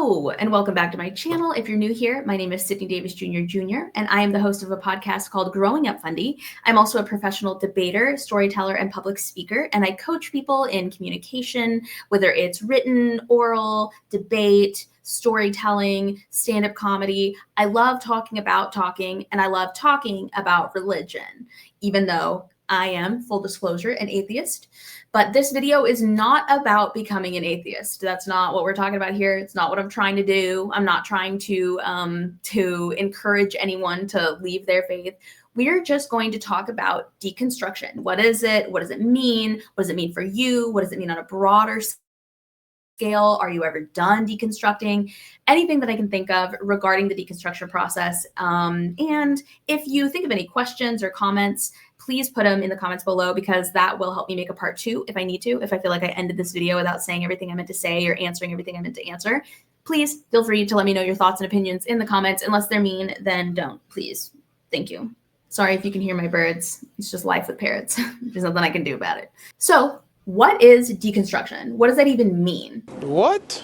Hello, and welcome back to my channel. If you're new here, my name is Sydney Davis Jr., and I am the host of a podcast called Growing Up Fundie. I'm also a professional debater, storyteller, and public speaker, and I coach people in communication, whether it's written, oral, debate, storytelling, stand-up comedy. I love talking about talking, and I love talking about religion, even though I am, full disclosure, an atheist. But this video is not about becoming an atheist. That's not what we're talking about here. It's not what I'm trying to do. I'm not trying to encourage anyone to leave their faith. We're just going to talk about deconstruction. What is it? What does it mean? What does it mean for you? What does it mean on a broader scale? Are you ever done deconstructing? Anything that I can think of regarding the deconstruction process. And if you think of any questions or comments, please put them in the comments below, because that will help me make a part 2 if I need to. If I feel like I ended this video without saying everything I meant to say or answering everything I meant to answer, please feel free to let me know your thoughts and opinions in the comments. Unless they're mean, then don't, please. Thank you. Sorry if you can hear my birds. It's just life with parrots. There's nothing I can do about it. So what is deconstruction? What does that even mean? What?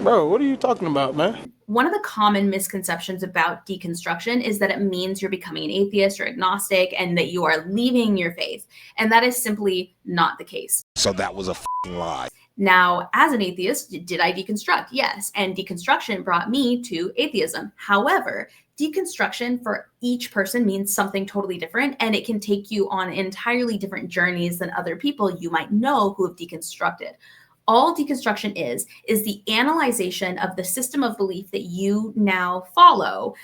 Bro, what are you talking about, man? One of the common misconceptions about deconstruction is that it means you're becoming an atheist or agnostic and that you are leaving your faith. And that is simply not the case. So that was a f***ing lie. Now, as an atheist, did I deconstruct? Yes. And deconstruction brought me to atheism. However, deconstruction for each person means something totally different, and it can take you on entirely different journeys than other people you might know who have deconstructed. All deconstruction is the analyzation of the system of belief that you now follow,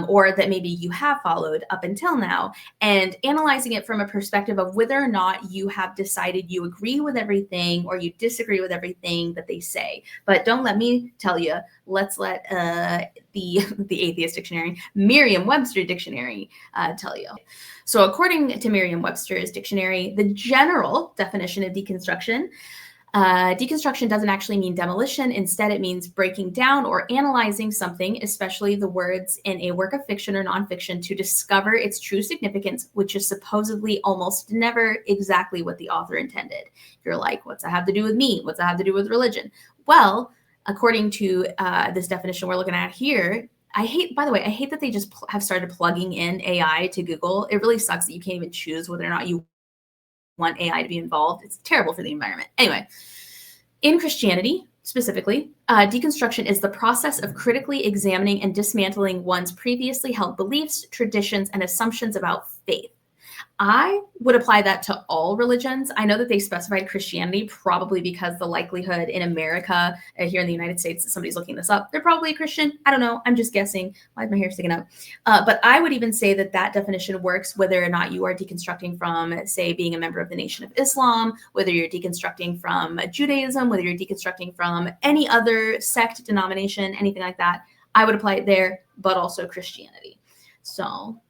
or that maybe you have followed up until now, and analyzing it from a perspective of whether or not you have decided you agree with everything or you disagree with everything that they say. But don't let me tell you, let's let the atheist dictionary, Merriam-Webster dictionary, tell you. So according to Merriam-Webster's dictionary, the general definition of deconstruction, deconstruction doesn't actually mean demolition. Instead, it means breaking down or analyzing something, especially the words in a work of fiction or nonfiction, to discover its true significance, which is supposedly almost never exactly what the author intended. You're like, what's that have to do with me? What's that have to do with religion? Well, according to this definition we're looking at here, by the way, I hate that they just have started plugging in AI to Google. It really sucks that you can't even choose whether or not you want AI to be involved. It's terrible for the environment. Anyway, in Christianity specifically, deconstruction is the process of critically examining and dismantling one's previously held beliefs, traditions, and assumptions about faith. I would apply that to all religions. I know that they specified Christianity probably because the likelihood in America, here in the United States, that somebody's looking this up, they're probably a Christian. I don't know. I'm just guessing. Why is my hair sticking up? But I would even say that that definition works whether or not you are deconstructing from, say, being a member of the Nation of Islam, whether you're deconstructing from Judaism, whether you're deconstructing from any other sect, denomination, anything like that. I would apply it there, but also Christianity. So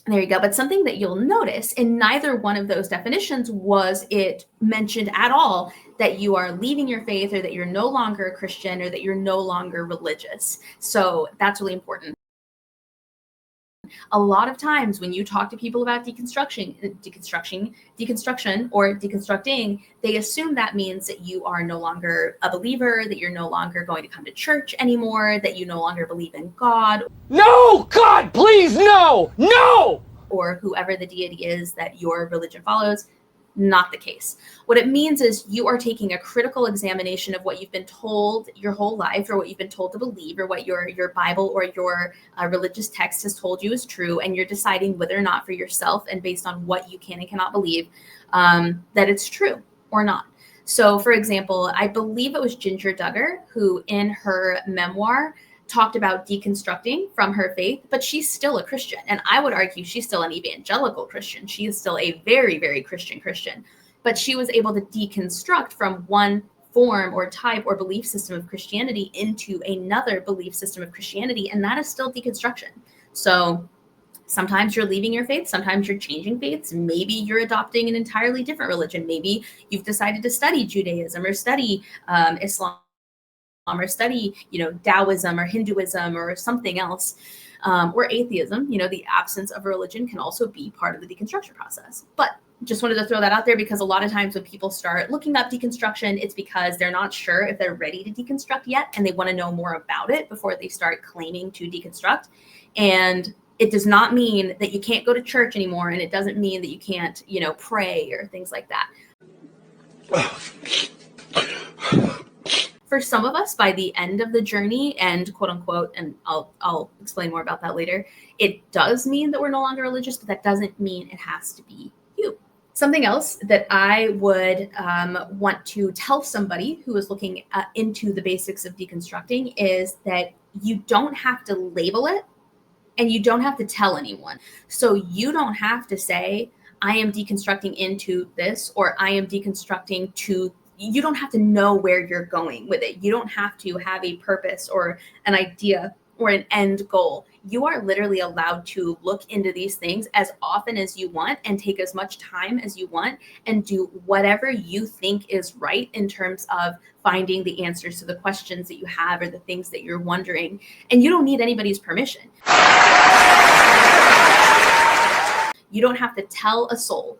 there you go. But something that you'll notice in neither one of those definitions was it mentioned at all that you are leaving your faith, or that you're no longer a Christian, or that you're no longer religious. So that's really important. A lot of times when you talk to people about deconstruction or deconstructing, they assume that means that you are no longer a believer, that you're no longer going to come to church anymore, that you no longer believe in God. No, God, please, no, no! Or whoever the deity is that your religion follows. Not the case. What it means is you are taking a critical examination of what you've been told your whole life, or what you've been told to believe, or what your Bible or your religious text has told you is true, and you're deciding whether or not for yourself, and based on what you can and cannot believe, that it's true or not. So, for example, I believe it was Ginger Duggar who, in her memoir, talked about deconstructing from her faith, but she's still a Christian. And I would argue she's still an evangelical Christian. She is still a very, very Christian. But she was able to deconstruct from one form or type or belief system of Christianity into another belief system of Christianity. And that is still deconstruction. So sometimes you're leaving your faith. Sometimes you're changing faiths. Maybe you're adopting an entirely different religion. Maybe you've decided to study Judaism or study Islam, or study, Taoism or Hinduism or something else, or atheism. The absence of a religion can also be part of the deconstruction process. But Just wanted to throw that out there, because a lot of times when people start looking up deconstruction, it's because they're not sure if they're ready to deconstruct yet, and they want to know more about it before they start claiming to deconstruct. And it does not mean that you can't go to church anymore, and it doesn't mean that you can't, pray or things like that. For some of us, by the end of the journey, and quote unquote, and I'll explain more about that later, it does mean that we're no longer religious, but that doesn't mean it has to be you. Something else that I would want to tell somebody who is looking into the basics of deconstructing is that you don't have to label it, and you don't have to tell anyone. So you don't have to say, I am deconstructing into this, or I am deconstructing to, you don't have to know where you're going with it. You don't have to have a purpose or an idea or an end goal. You are literally allowed to look into these things as often as you want and take as much time as you want and do whatever you think is right in terms of finding the answers to the questions that you have or the things that you're wondering. And you don't need anybody's permission. You don't have to tell a soul.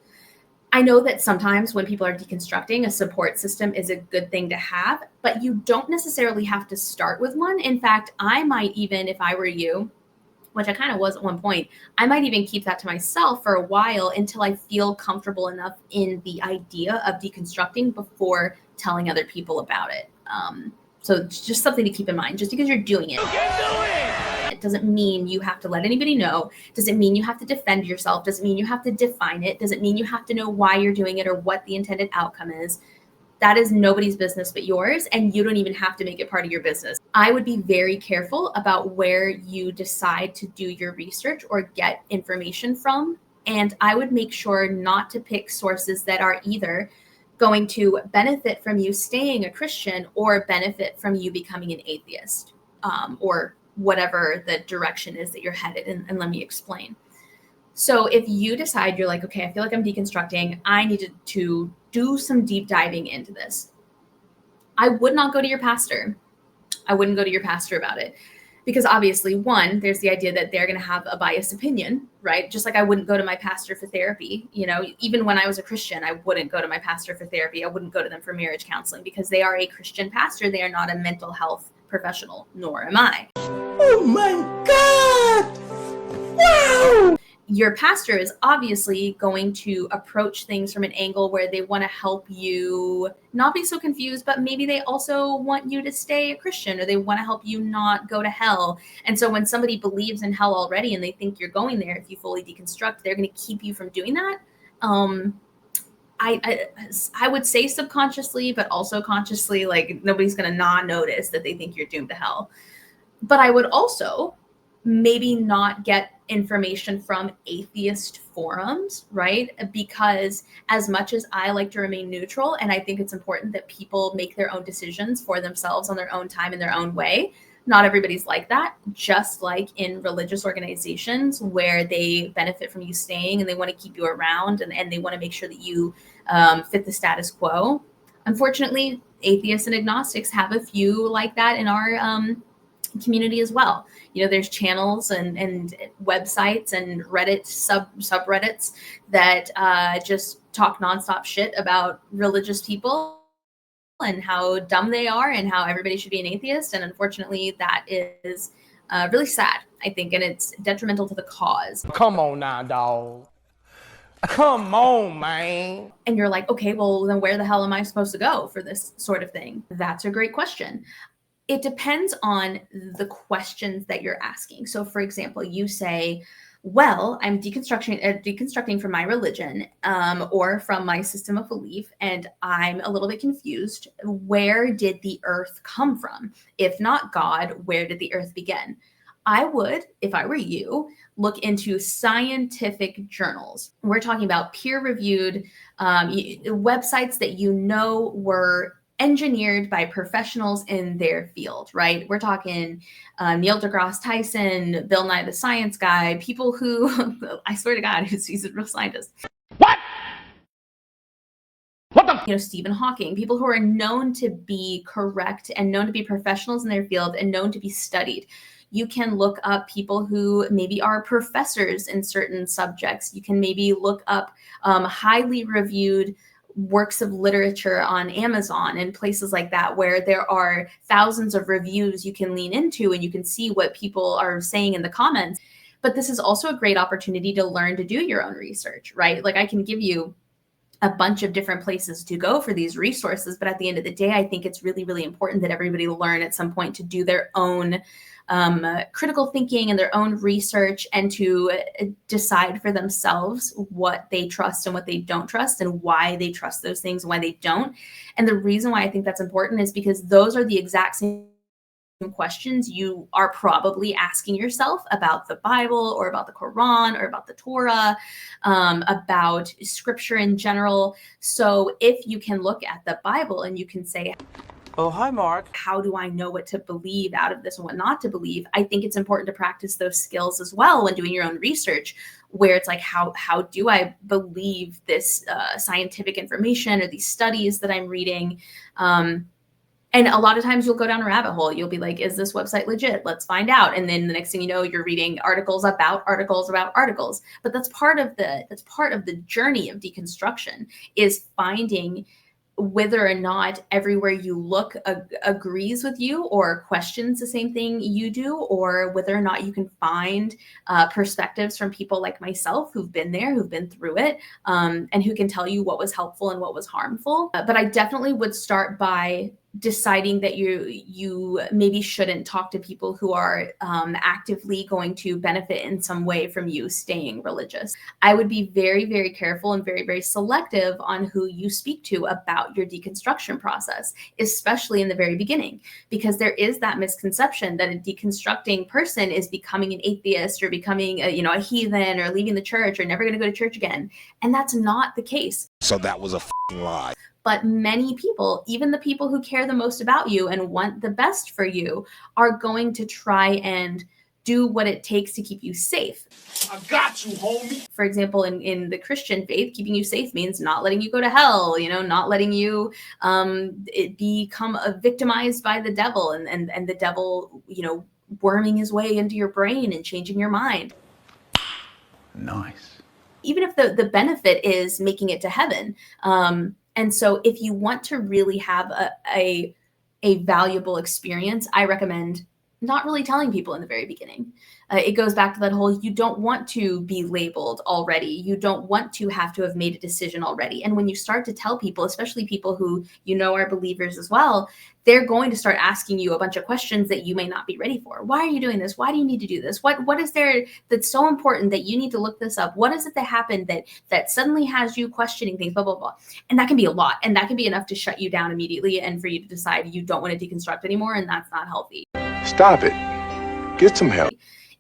I know that sometimes when people are deconstructing, a support system is a good thing to have, but you don't necessarily have to start with one. In fact, I might even, if I were you, which I kind of was at one point, I might even keep that to myself for a while until I feel comfortable enough in the idea of deconstructing before telling other people about it. So it's just something to keep in mind. Just because you're doing it, it doesn't mean you have to let anybody know. Doesn't mean you have to defend yourself. Doesn't mean you have to define it. Doesn't mean you have to know why you're doing it or what the intended outcome is. That is nobody's business but yours, and you don't even have to make it part of your business. I would be very careful about where you decide to do your research or get information from, and I would make sure not to pick sources that are either going to benefit from you staying a Christian or benefit from you becoming an atheist, or whatever the direction is that you're headed. And let me explain. So if you decide you're like, okay, I feel like I'm deconstructing, I needed to do some deep diving into this, I would not go to your pastor. I wouldn't go to your pastor about it. Because obviously, one, there's the idea that they're going to have a biased opinion, right? Just like I wouldn't go to my pastor for therapy. Even when I was a Christian, I wouldn't go to my pastor for therapy. I wouldn't go to them for marriage counseling because they are a Christian pastor. They are not a mental health professional, nor am I. Oh my God! Wow! Your pastor is obviously going to approach things from an angle where they want to help you not be so confused, but maybe they also want you to stay a Christian, or they want to help you not go to hell. And so when somebody believes in hell already and they think you're going there, if you fully deconstruct, they're going to keep you from doing that. I would say subconsciously, but also consciously, like nobody's going to not notice that they think you're doomed to hell. But I would also maybe not get information from atheist forums, right? Because as much as I like to remain neutral, and I think it's important that people make their own decisions for themselves on their own time in their own way, not everybody's like that. Just like in religious organizations where they benefit from you staying and they want to keep you around and they want to make sure that you fit the status quo. Unfortunately, atheists and agnostics have a few like that in our community as well. There's channels and websites and Reddit subreddits that just talk nonstop shit about religious people and how dumb they are and how everybody should be an atheist. And unfortunately, that is really sad, I think, and it's detrimental to the cause. Come on now, dog. Come on, man. And you're like, okay, well, then where the hell am I supposed to go for this sort of thing? That's a great question. It depends on the questions that you're asking. So, for example, you say, well, I'm deconstructing from my religion or from my system of belief, and I'm a little bit confused. Where did the earth come from? If not God, where did the earth begin? I would, if I were you, look into scientific journals. We're talking about peer-reviewed websites that were engineered by professionals in their field, right? We're talking Neil deGrasse Tyson, Bill Nye the Science Guy, people who, I swear to God, he's a real scientist. What? What the? Stephen Hawking, people who are known to be correct and known to be professionals in their field and known to be studied. You can look up people who maybe are professors in certain subjects. You can maybe look up highly reviewed works of literature on Amazon and places like that, where there are thousands of reviews you can lean into and you can see what people are saying in the comments. But this is also a great opportunity to learn to do your own research, right? Like, I can give you a bunch of different places to go for these resources, but at the end of the day, I think it's really, really important that everybody learn at some point to do their own critical thinking and their own research, and to decide for themselves what they trust and what they don't trust, and why they trust those things and why they don't. And the reason why I think that's important is because those are the exact same questions you are probably asking yourself about the Bible or about the Quran or about the Torah, about scripture in general. So if you can look at the Bible and you can say, Oh, hi, Mark. how do I know what to believe out of this and what not to believe? I think it's important to practice those skills as well when doing your own research, where it's like, how do I believe this scientific information or these studies that I'm reading? And a lot of times you'll go down a rabbit hole. You'll be like, is this website legit? Let's find out. And then the next thing you know, you're reading articles about articles about articles. But that's part of the journey of deconstruction, is finding whether or not everywhere you look agrees with you or questions the same thing you do, or whether or not you can find perspectives from people like myself who've been there, who've been through it, and who can tell you what was helpful and what was harmful. But I definitely would start by deciding that you maybe shouldn't talk to people who are actively going to benefit in some way from you staying religious. I would be very, very careful and very, very selective on who you speak to about your deconstruction process, especially in the very beginning, because there is that misconception that a deconstructing person is becoming an atheist or becoming a heathen or leaving the church or never going to go to church again. And that's not the case. So that was a lie. But many people, even the people who care the most about you and want the best for you, are going to try and do what it takes to keep you safe. I got you, homie. For example, in the Christian faith, keeping you safe means not letting you go to hell, not letting you become victimized by the devil and the devil, worming his way into your brain and changing your mind. Nice. Even if the benefit is making it to heaven. And so if you want to really have a valuable experience, I recommend not really telling people in the very beginning. It goes back to that whole, you don't want to be labeled already. You don't want to have made a decision already. And when you start to tell people, especially people who are believers as well, they're going to start asking you a bunch of questions that you may not be ready for. Why are you doing this? Why do you need to do this? What is there that's so important that you need to look this up? What is it that happened that suddenly has you questioning things, blah, blah, blah. And that can be a lot. And that can be enough to shut you down immediately and for you to decide you don't want to deconstruct anymore. And that's not healthy. Stop it. Get some help.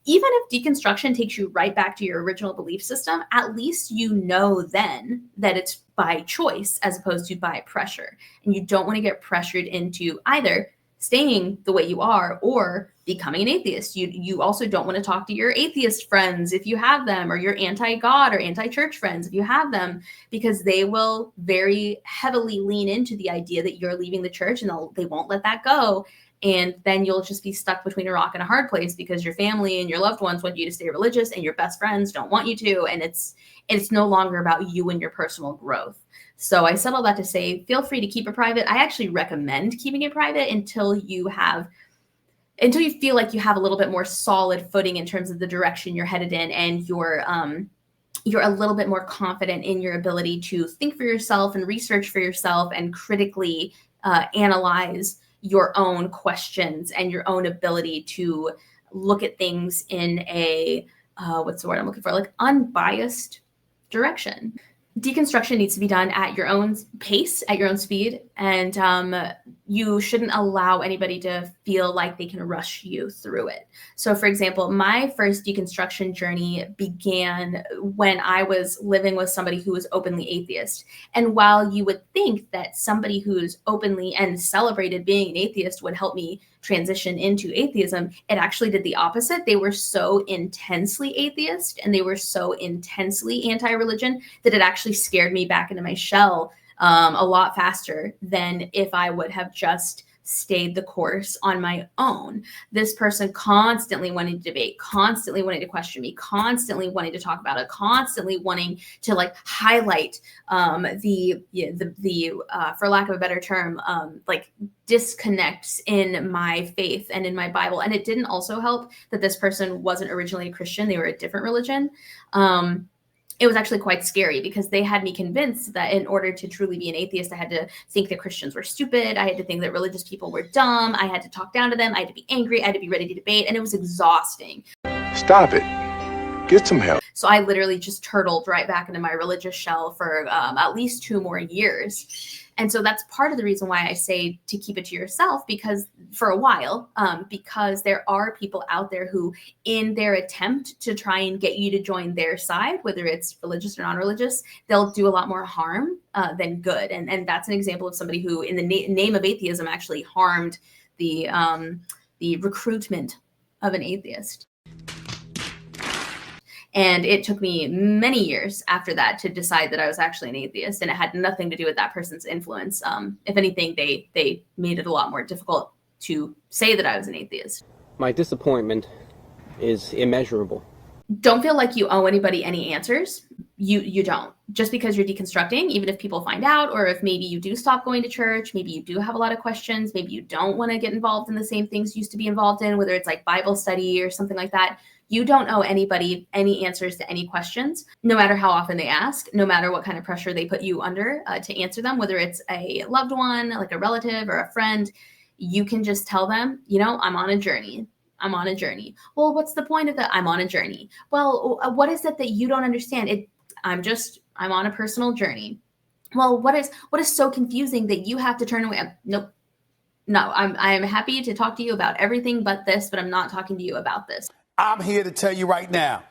Even if deconstruction takes you right back to your original belief system, at least you know then that it's by choice as opposed to by pressure. And you don't want to get pressured into either staying the way you are or becoming an atheist. You also don't want to talk to your atheist friends if you have them, or your anti-God or anti-church friends if you have them, because they will very heavily lean into the idea that you're leaving the church and they won't let that go. And then you'll just be stuck between a rock and a hard place because your family and your loved ones want you to stay religious and your best friends don't want you to. And it's no longer about you and your personal growth. So I said all that to say, feel free to keep it private. I actually recommend keeping it private until you feel like you have a little bit more solid footing in terms of the direction you're headed in, and you're a little bit more confident in your ability to think for yourself and research for yourself and critically analyze your own questions and your own ability to look at things in a, what's the word I'm looking for? Like unbiased direction. Deconstruction needs to be done at your own pace, at your own speed, and you shouldn't allow anybody to feel like they can rush you through it. So, for example, my first deconstruction journey began when I was living with somebody who was openly atheist. And while you would think that somebody who's openly and celebrated being an atheist would help me transition into atheism, it actually did the opposite. They were so intensely atheist and they were so intensely anti-religion that it actually scared me back into my shell a lot faster than if I would have just stayed the course on my own. This person constantly wanted to debate, constantly wanted to question me, constantly wanting to talk about it, constantly wanting to like highlight the for lack of a better term, like disconnects in my faith and in my Bible. And it didn't also help that this person wasn't originally a Christian. They were a different religion. It was actually quite scary because they had me convinced that in order to truly be an atheist, I had to think that Christians were stupid. I had to think that religious people were dumb. I had to talk down to them. I had to be angry. I had to be ready to debate. And it was exhausting. Stop it. Get some help. So I literally just turtled right back into my religious shell for at least 2 more years. And so that's part of the reason why I say to keep it to yourself, because for a while, because there are people out there who, in their attempt to try and get you to join their side, whether it's religious or non-religious, they'll do a lot more harm than good. And that's an example of somebody who, in the name of atheism, actually harmed the recruitment of an atheist. And it took me many years after that to decide that I was actually an atheist, and it had nothing to do with that person's influence. If anything, they made it a lot more difficult to say that I was an atheist. My disappointment is immeasurable. Don't feel like you owe anybody any answers. You don't. Just because you're deconstructing, even if people find out, or if maybe you do stop going to church, maybe you do have a lot of questions, maybe you don't want to get involved in the same things you used to be involved in, whether it's like Bible study or something like that. You don't owe anybody any answers to any questions, no matter how often they ask, no matter what kind of pressure they put you under to answer them, whether it's a loved one, like a relative or a friend. You can just tell them, I'm on a journey. I'm on a journey. Well, what's the point of that? I'm on a journey. Well, what is it that you don't understand? I'm on a personal journey. Well, what is so confusing that you have to turn away? Nope. No, I'm happy to talk to you about everything but this, but I'm not talking to you about this. I'm here to tell you right now,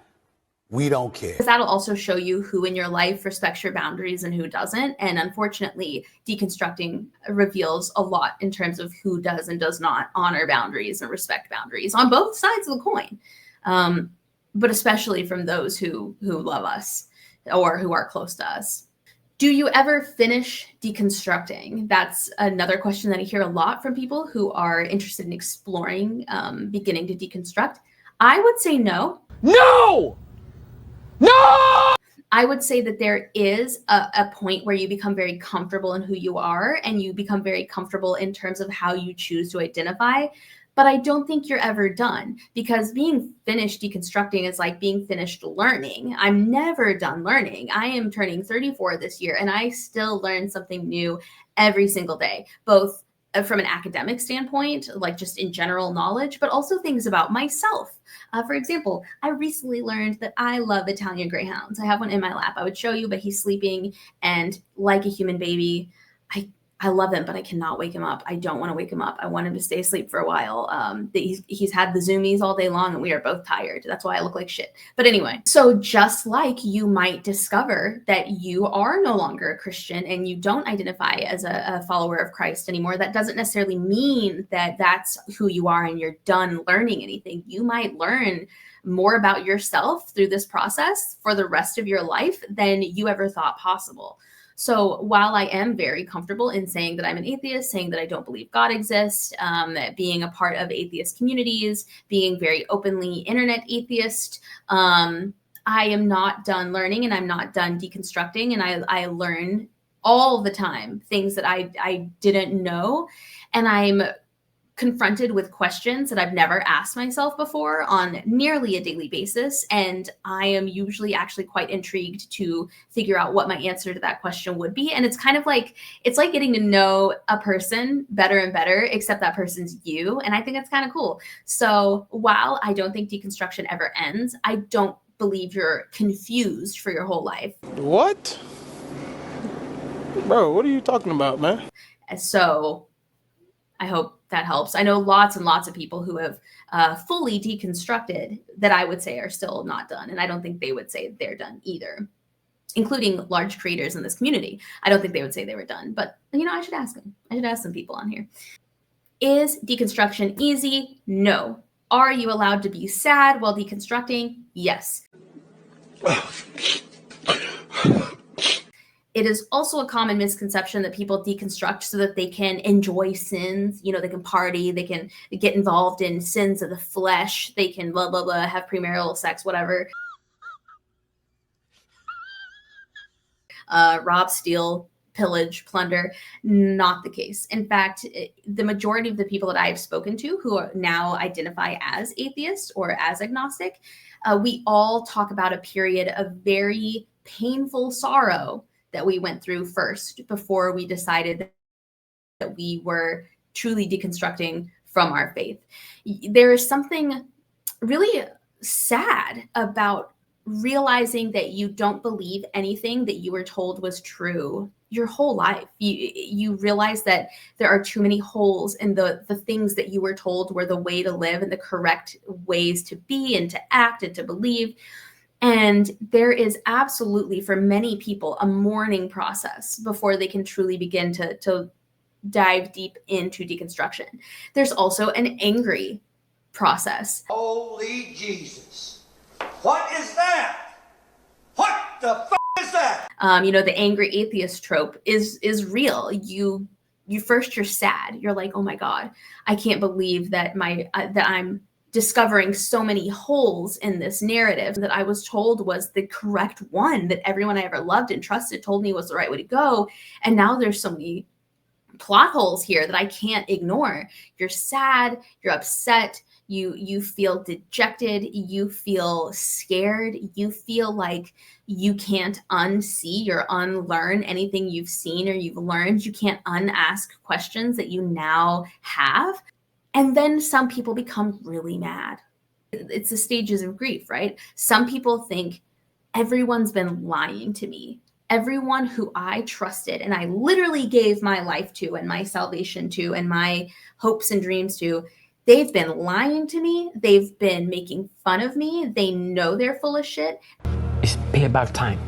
we don't care. Because that'll also show you who in your life respects your boundaries and who doesn't. And unfortunately, deconstructing reveals a lot in terms of who does and does not honor boundaries and respect boundaries on both sides of the coin. But especially from those who love us or who are close to us. Do you ever finish deconstructing? That's another question that I hear a lot from people who are interested in exploring beginning to deconstruct. I would say no. No! No! I would say that there is a point where you become very comfortable in who you are, and you become very comfortable in terms of how you choose to identify. But I don't think you're ever done, because being finished deconstructing is like being finished learning. I'm never done learning. I am turning 34 this year, and I still learn something new every single day, both from an academic standpoint, like just in general knowledge, but also things about myself. For example, I recently learned that I love Italian Greyhounds. I have one in my lap. I would show you, but he's sleeping, and like a human baby, I love him, but I cannot wake him up. I don't want to wake him up. I want him to stay asleep for a while. He's had the zoomies all day long, and we are both tired. That's why I look like shit. But anyway, so just like you might discover that you are no longer a Christian and you don't identify as a follower of Christ anymore, that doesn't necessarily mean that that's who you are and you're done learning anything. You might learn more about yourself through this process for the rest of your life than you ever thought possible. So while I am very comfortable in saying that I'm an atheist, saying that I don't believe God exists, being a part of atheist communities, being very openly internet atheist, I am not done learning, and I'm not done deconstructing. And I learn all the time things that I didn't know. And I'm confronted with questions that I've never asked myself before on nearly a daily basis. And I am usually actually quite intrigued to figure out what my answer to that question would be. And it's kind of like, it's like getting to know a person better and better, except that person's you. And I think it's kind of cool. So while I don't think deconstruction ever ends, I don't believe you're confused for your whole life. What? Bro, what are you talking about, man? So I hope that helps. I know lots and lots of people who have fully deconstructed that I would say are still not done. And I don't think they would say they're done either, including large creators in this community. I don't think they would say they were done, but I should ask them. I should ask some people on here. Is deconstruction easy? No. Are you allowed to be sad while deconstructing? Yes. It is also a common misconception that people deconstruct so that they can enjoy sins. You know, they can party, they can get involved in sins of the flesh, they can blah, blah, blah, have premarital sex, whatever. Rob, steal, pillage, plunder. Not the case. In fact, the majority of the people that I've spoken to who are now identify as atheists or as agnostic, we all talk about a period of very painful sorrow that we went through first before we decided that we were truly deconstructing from our faith. There is something really sad about realizing that you don't believe anything that you were told was true your whole life. You realize that there are too many holes in the things that you were told were the way to live and the correct ways to be and to act and to believe. And there is absolutely, for many people, a mourning process before they can truly begin to dive deep into deconstruction. There's also an angry process. Holy Jesus. What is that? What the f*** is that? You know, the angry atheist trope is real. You first, you're sad. You're like, oh my God, I can't believe that that I'm discovering so many holes in this narrative that I was told was the correct one, that everyone I ever loved and trusted told me was the right way to go. And now there's so many plot holes here that I can't ignore. You're sad, you're upset, you feel dejected, you feel scared, you feel like you can't unsee or unlearn anything you've seen or you've learned. You can't unask questions that you now have. And then some people become really mad. It's the stages of grief, right? Some people think everyone's been lying to me. Everyone who I trusted and I literally gave my life to and my salvation to and my hopes and dreams to, they've been lying to me. They've been making fun of me. They know they're full of shit. It's payback time.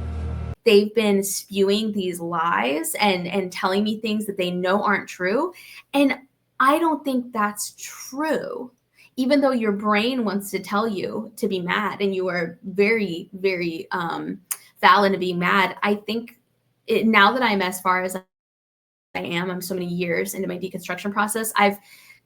They've been spewing these lies and telling me things that they know aren't true. And I don't think that's true. Even though your brain wants to tell you to be mad and you are very, very valid to be mad, I think now that I'm as far as I am, I'm so many years into my deconstruction process, I've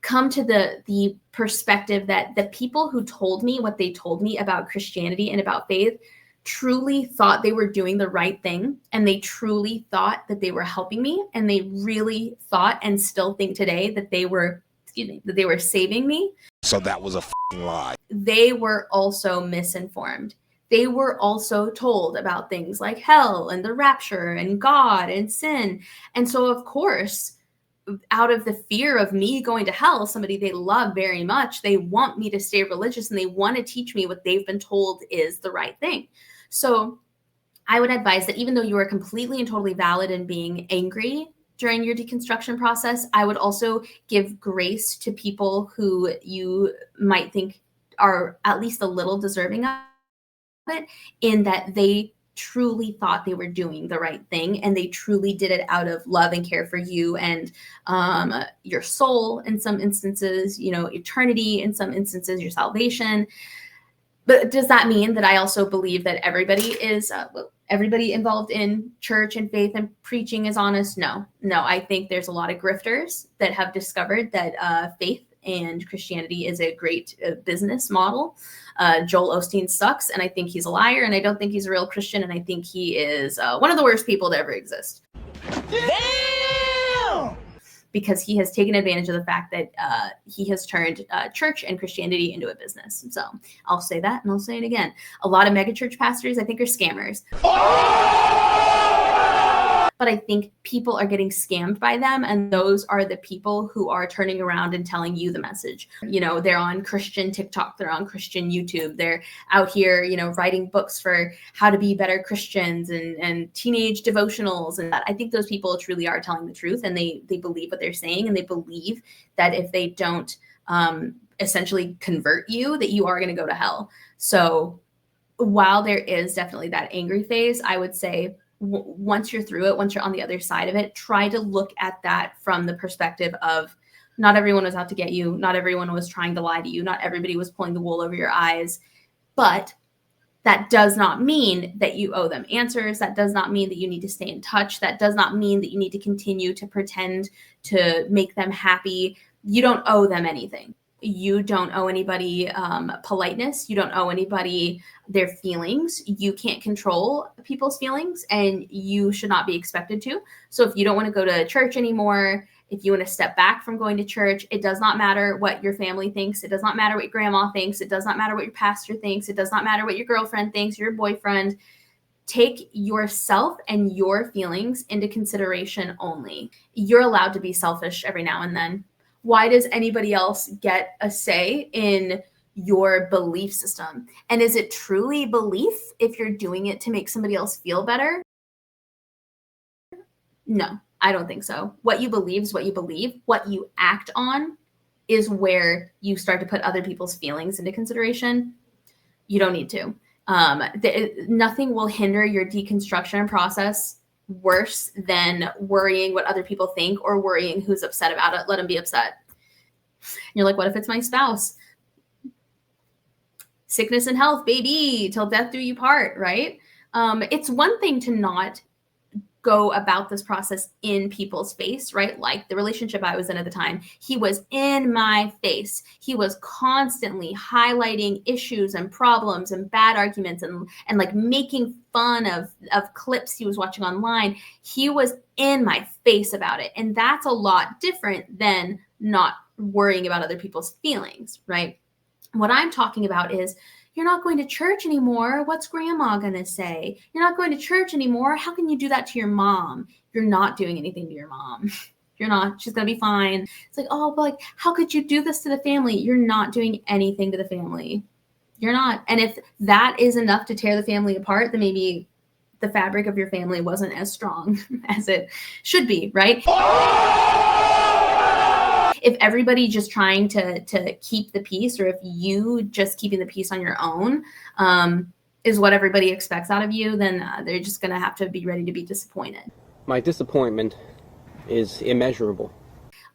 come to the perspective that the people who told me what they told me about Christianity and about faith truly thought they were doing the right thing, and they truly thought that they were helping me, and they really thought and still think today that they were, that they were saving me. So that was a f***ing lie. They were also misinformed. They were also told about things like hell and the rapture and God and sin. And so, of course, out of the fear of me going to hell, somebody they love very much, they want me to stay religious and they want to teach me what they've been told is the right thing. So I would advise that even though you are completely and totally valid in being angry during your deconstruction process, I would also give grace to people who you might think are at least a little deserving of it, in that they truly thought they were doing the right thing and they truly did it out of love and care for you and your soul in some instances, you know, eternity in some instances, your salvation. But does that mean that I also believe that everybody is everybody involved in church and faith and preaching is honest? No, I think there's a lot of grifters that have discovered that faith and Christianity is a great business model. Joel Osteen sucks, and I think he's a liar, and I don't think he's a real Christian, and I think he is one of the worst people to ever exist. Damn! Because he has taken advantage of the fact that he has turned church and Christianity into a business. So I'll say that, and I'll say it again. A lot of megachurch pastors, I think, are scammers. But I think people are getting scammed by them, and those are the people who are turning around and telling you the message. You know, they're on Christian TikTok, they're on Christian YouTube, they're out here, you know, writing books for how to be better Christians and teenage devotionals. And I think those people truly are telling the truth, and they believe what they're saying, and they believe that if they don't essentially convert you, that you are going to go to hell. So while there is definitely that angry phase, I would say, once you're through it, once you're on the other side of it, try to look at that from the perspective of not everyone was out to get you. Not everyone was trying to lie to you. Not everybody was pulling the wool over your eyes. But That does not mean that you owe them answers. That does not mean that you need to stay in touch. That does not mean that you need to continue to pretend to make them happy. You don't owe them anything. You don't owe anybody politeness. You don't owe anybody their feelings. You can't control people's feelings, and you should not be expected to. So if you don't want to go to church anymore, if you want to step back from going to church, it does not matter what your family thinks. It does not matter what your grandma thinks. It does not matter what your pastor thinks. It does not matter what your girlfriend thinks, your boyfriend. Take yourself and your feelings into consideration only. You're allowed to be selfish every now and then. Why does anybody else get a say in your belief system? And is it truly belief if you're doing it to make somebody else feel better? No. I don't think so. What you believe is what you believe. What you act on is where you start to put other people's feelings into consideration. You don't need to. Nothing will hinder your deconstruction process worse than worrying what other people think or worrying who's upset about it. Let them be upset. And you're like, what if it's my spouse? Sickness and health, baby, till death do you part, right? It's one thing to not go about this process in people's face, right? Like the relationship I was in at the time, he was in my face. He was constantly highlighting issues and problems and bad arguments and like making fun of clips he was watching online. He was in my face about it. And that's a lot different than not worrying about other people's feelings, right? What I'm talking about is, you're not going to church anymore. What's grandma going to say? You're not going to church anymore. How can you do that to your mom? You're not doing anything to your mom. You're not. She's going to be fine. It's like, oh, but like, how could you do this to the family? You're not doing anything to the family. You're not. And if that is enough to tear the family apart, then maybe the fabric of your family wasn't as strong as it should be, right? If everybody just trying to keep the peace, or if you just keeping the peace on your own is what everybody expects out of you, then they're just going to have to be ready to be disappointed. My disappointment is immeasurable.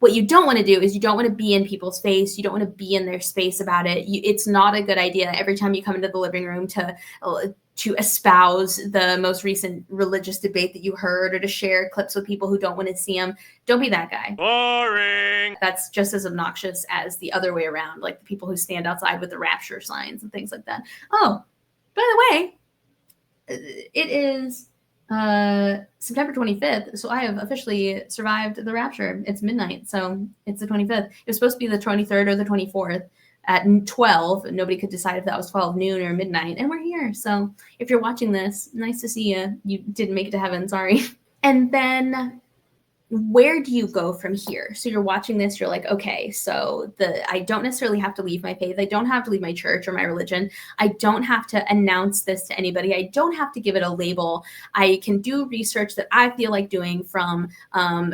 What you don't want to do is you don't want to be in people's face. You don't want to be in their space about it. It's not a good idea every time you come into the living room to espouse the most recent religious debate that you heard, or to share clips with people who don't want to see them. Don't be that guy. Boring. That's just as obnoxious as the other way around, like the people who stand outside with the rapture signs and things like that. Oh, by the way, it is September 25th, so I have officially survived the rapture. It's midnight, so it's the 25th. It was supposed to be the 23rd or the 24th. At 12, nobody could decide if that was 12 noon or midnight, and we're here. So if you're watching this, nice to see you. You didn't make it to heaven, sorry. And then where do you go from here? So you're watching this, you're like, okay, so I don't necessarily have to leave my faith. I don't have to leave my church or my religion. I don't have to announce this to anybody. I don't have to give it a label. I can do research that I feel like doing from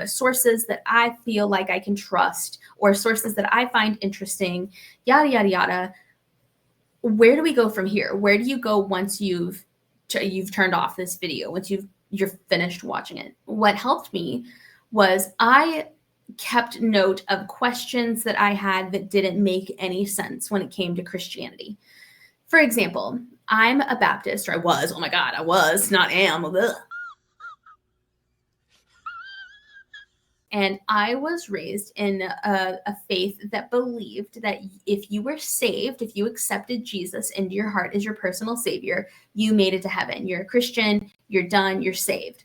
sources that I feel like I can trust, or sources that I find interesting, yada, yada, yada. Where do we go from here? Where do you go once you've turned off this video, once you're finished watching it? What helped me was I kept note of questions that I had that didn't make any sense when it came to Christianity. For example, I'm a Baptist, or I was, oh my God, I was, not am. Ugh. And I was raised in a faith that believed that if you were saved, if you accepted Jesus into your heart as your personal savior, you made it to heaven. You're a Christian, you're done, you're saved.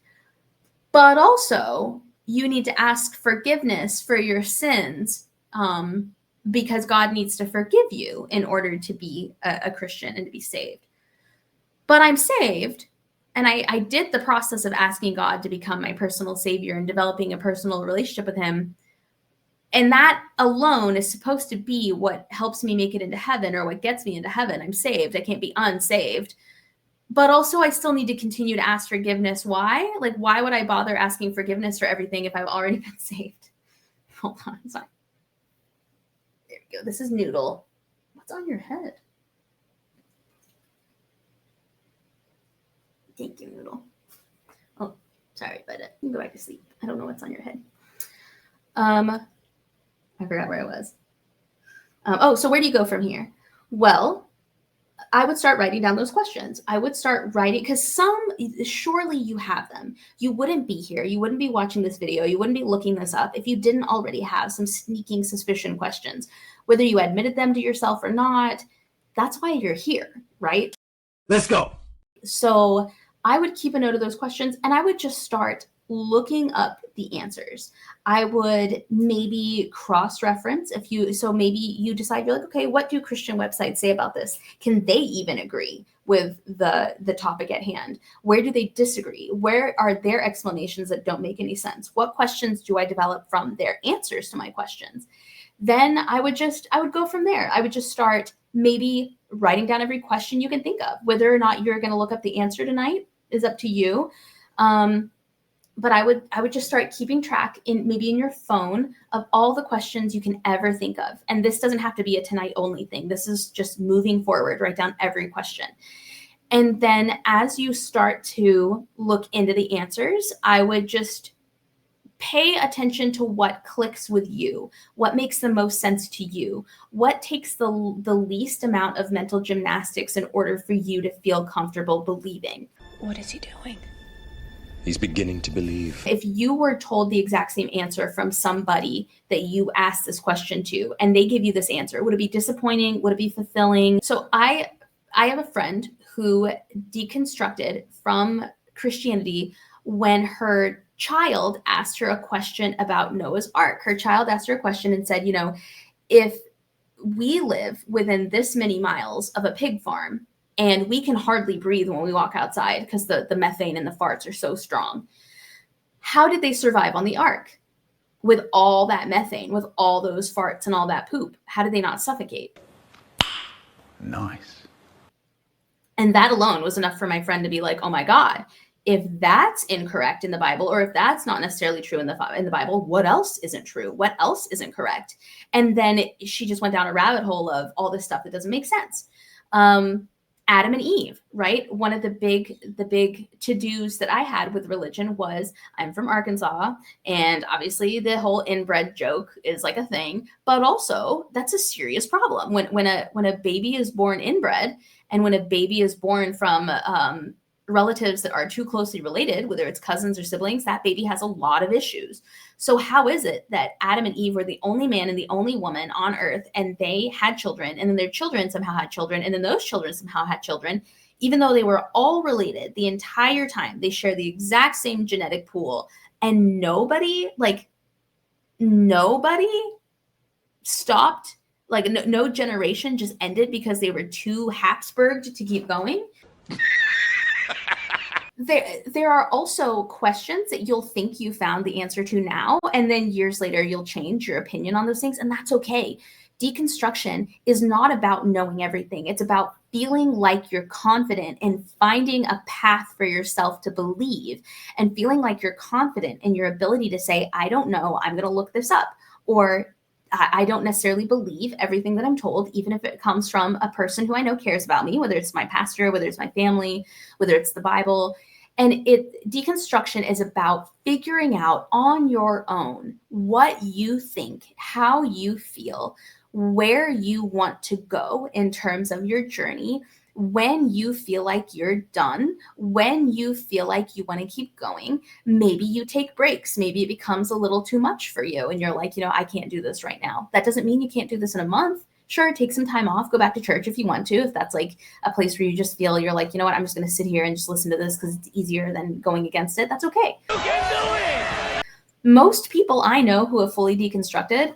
But also, you need to ask forgiveness for your sins because God needs to forgive you in order to be a Christian and to be saved. But I'm saved, and I did the process of asking God to become my personal savior and developing a personal relationship with him. And that alone is supposed to be what helps me make it into heaven, or what gets me into heaven. I'm saved. I can't be unsaved. But also, I still need to continue to ask forgiveness. Why? Like, why would I bother asking forgiveness for everything if I've already been saved? Hold on. Sorry. There we go. This is Noodle. What's on your head? Thank you, Noodle. Oh, sorry, but you can go back to sleep. I don't know what's on your head. I forgot where I was. So where do you go from here? Well, I would start writing down those questions. I would start writing, because surely you have them. You wouldn't be here. You wouldn't be watching this video. You wouldn't be looking this up if you didn't already have some sneaking suspicion questions, whether you admitted them to yourself or not. That's why you're here, right? Let's go. So I would keep a note of those questions, and I would just start looking up the answers. I would maybe cross-reference so maybe you decide, you're like, okay, what do Christian websites say about this? Can they even agree with the topic at hand? Where do they disagree? Where are their explanations that don't make any sense? What questions do I develop from their answers to my questions? Then I would go from there. I would just start maybe writing down every question you can think of. Whether or not you're going to look up the answer tonight is up to you. But I would just start keeping track maybe in your phone of all the questions you can ever think of. And this doesn't have to be a tonight only thing. This is just moving forward. Write down every question. And then as you start to look into the answers, I would just pay attention to what clicks with you, what makes the most sense to you, what takes the least amount of mental gymnastics in order for you to feel comfortable believing. What is he doing? He's beginning to believe. If you were told the exact same answer from somebody that you asked this question to, and they give you this answer, would it be disappointing? Would it be fulfilling? So I have a friend who deconstructed from Christianity when her child asked her a question about Noah's Ark. Her child asked her a question and said, if we live within this many miles of a pig farm, and we can hardly breathe when we walk outside because the methane and the farts are so strong, how did they survive on the ark with all that methane, with all those farts and all that poop? How did they not suffocate? Nice. And that alone was enough for my friend to be like, oh my God, if that's incorrect in the Bible, or if that's not necessarily true in the Bible, what else isn't true? What else isn't correct? And then she just went down a rabbit hole of all this stuff that doesn't make sense. Adam and Eve, right? One of the big to-dos that I had with religion was, I'm from Arkansas, and obviously the whole inbred joke is like a thing, but also that's a serious problem. When a baby is born inbred, and when a baby is born from relatives that are too closely related, whether it's cousins or siblings, that baby has a lot of issues. So how is it that Adam and Eve were the only man and the only woman on earth, and they had children, and then their children somehow had children, and then those children somehow had children, even though they were all related the entire time? They share the exact same genetic pool, and nobody stopped, no generation just ended because they were too Habsburged to keep going. There are also questions that you'll think you found the answer to now, and then years later you'll change your opinion on those things, and that's okay. Deconstruction is not about knowing everything. It's about feeling like you're confident and finding a path for yourself to believe, and feeling like you're confident in your ability to say, I don't know, I'm going to look this up, or I don't necessarily believe everything that I'm told, even if it comes from a person who I know cares about me, whether it's my pastor, whether it's my family, whether it's the Bible. And deconstruction is about figuring out on your own what you think, how you feel, where you want to go in terms of your journey, when you feel like you're done, when you feel like you want to keep going. Maybe you take breaks. Maybe it becomes a little too much for you, and you're like, I can't do this right now. That doesn't mean you can't do this in a month. Sure, take some time off, go back to church if you want to, if that's like a place where you just feel you're like, what, I'm just going to sit here and just listen to this because it's easier than going against it. That's okay. You can do it! Most people I know who have fully deconstructed,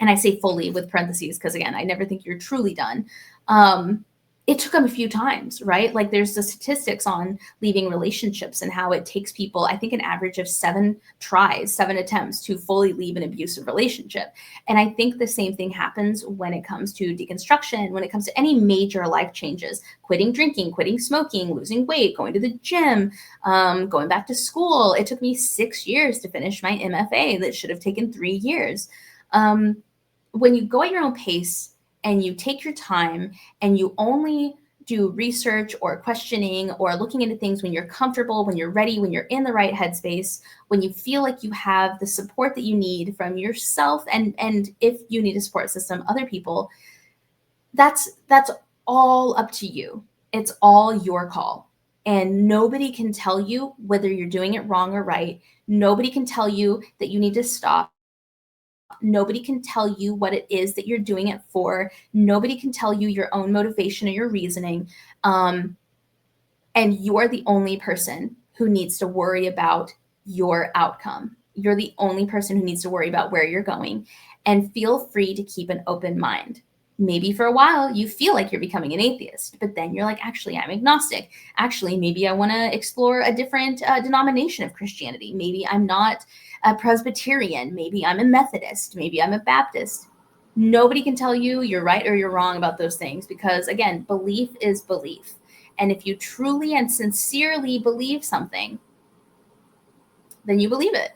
and I say fully with parentheses because, again, I never think you're truly done. It took them a few times, right? Like, there's the statistics on leaving relationships and how it takes people, I think, an average of 7 attempts to fully leave an abusive relationship. And I think the same thing happens when it comes to deconstruction, when it comes to any major life changes: quitting drinking, quitting smoking, losing weight, going to the gym, going back to school. It took me 6 years to finish my MFA that should have taken 3 years. When you go at your own pace, and you take your time, and you only do research or questioning or looking into things when you're comfortable, when you're ready, when you're in the right headspace, when you feel like you have the support that you need from yourself, and if you need a support system, other people, that's all up to you. It's all your call. And nobody can tell you whether you're doing it wrong or right. Nobody can tell you that you need to stop. Nobody can tell you what it is that you're doing it for. Nobody can tell you your own motivation or your reasoning. And you're the only person who needs to worry about your outcome. You're the only person who needs to worry about where you're going. And feel free to keep an open mind. Maybe for a while you feel like you're becoming an atheist, but then you're like, actually, I'm agnostic. Actually, maybe I want to explore a different denomination of Christianity. Maybe I'm not a Presbyterian. Maybe I'm a Methodist. Maybe I'm a Baptist. Nobody can tell you you're right or you're wrong about those things because, again, belief is belief. And if you truly and sincerely believe something, then you believe it.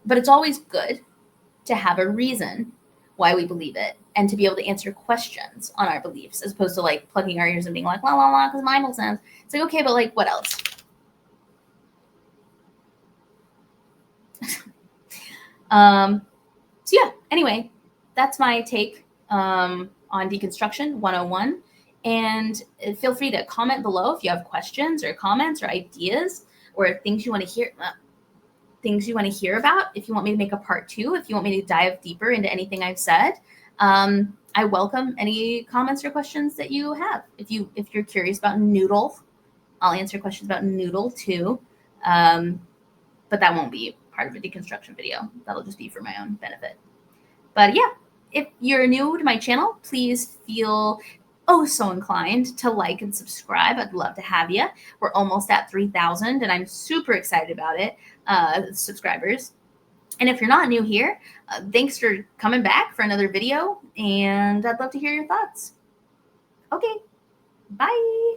But it's always good to have a reason why we believe it and to be able to answer questions on our beliefs as opposed to like plugging our ears and being like, la, la, la, because the Bible says. It's like, okay, but like what else? So yeah, anyway, that's my take on Deconstruction 101. And feel free to comment below if you have questions or comments or ideas or things you want to hear. About. If you want me to make a part 2, if you want me to dive deeper into anything I've said, I welcome any comments or questions that you have. If you're curious about Noodle, I'll answer questions about Noodle too. But that won't be part of a deconstruction video. That'll just be for my own benefit. But yeah, if you're new to my channel, please feel so inclined to like and subscribe. I'd love to have you. We're almost at 3,000 and I'm super excited about it, subscribers. And if you're not new here, thanks for coming back for another video and I'd love to hear your thoughts. Okay, bye.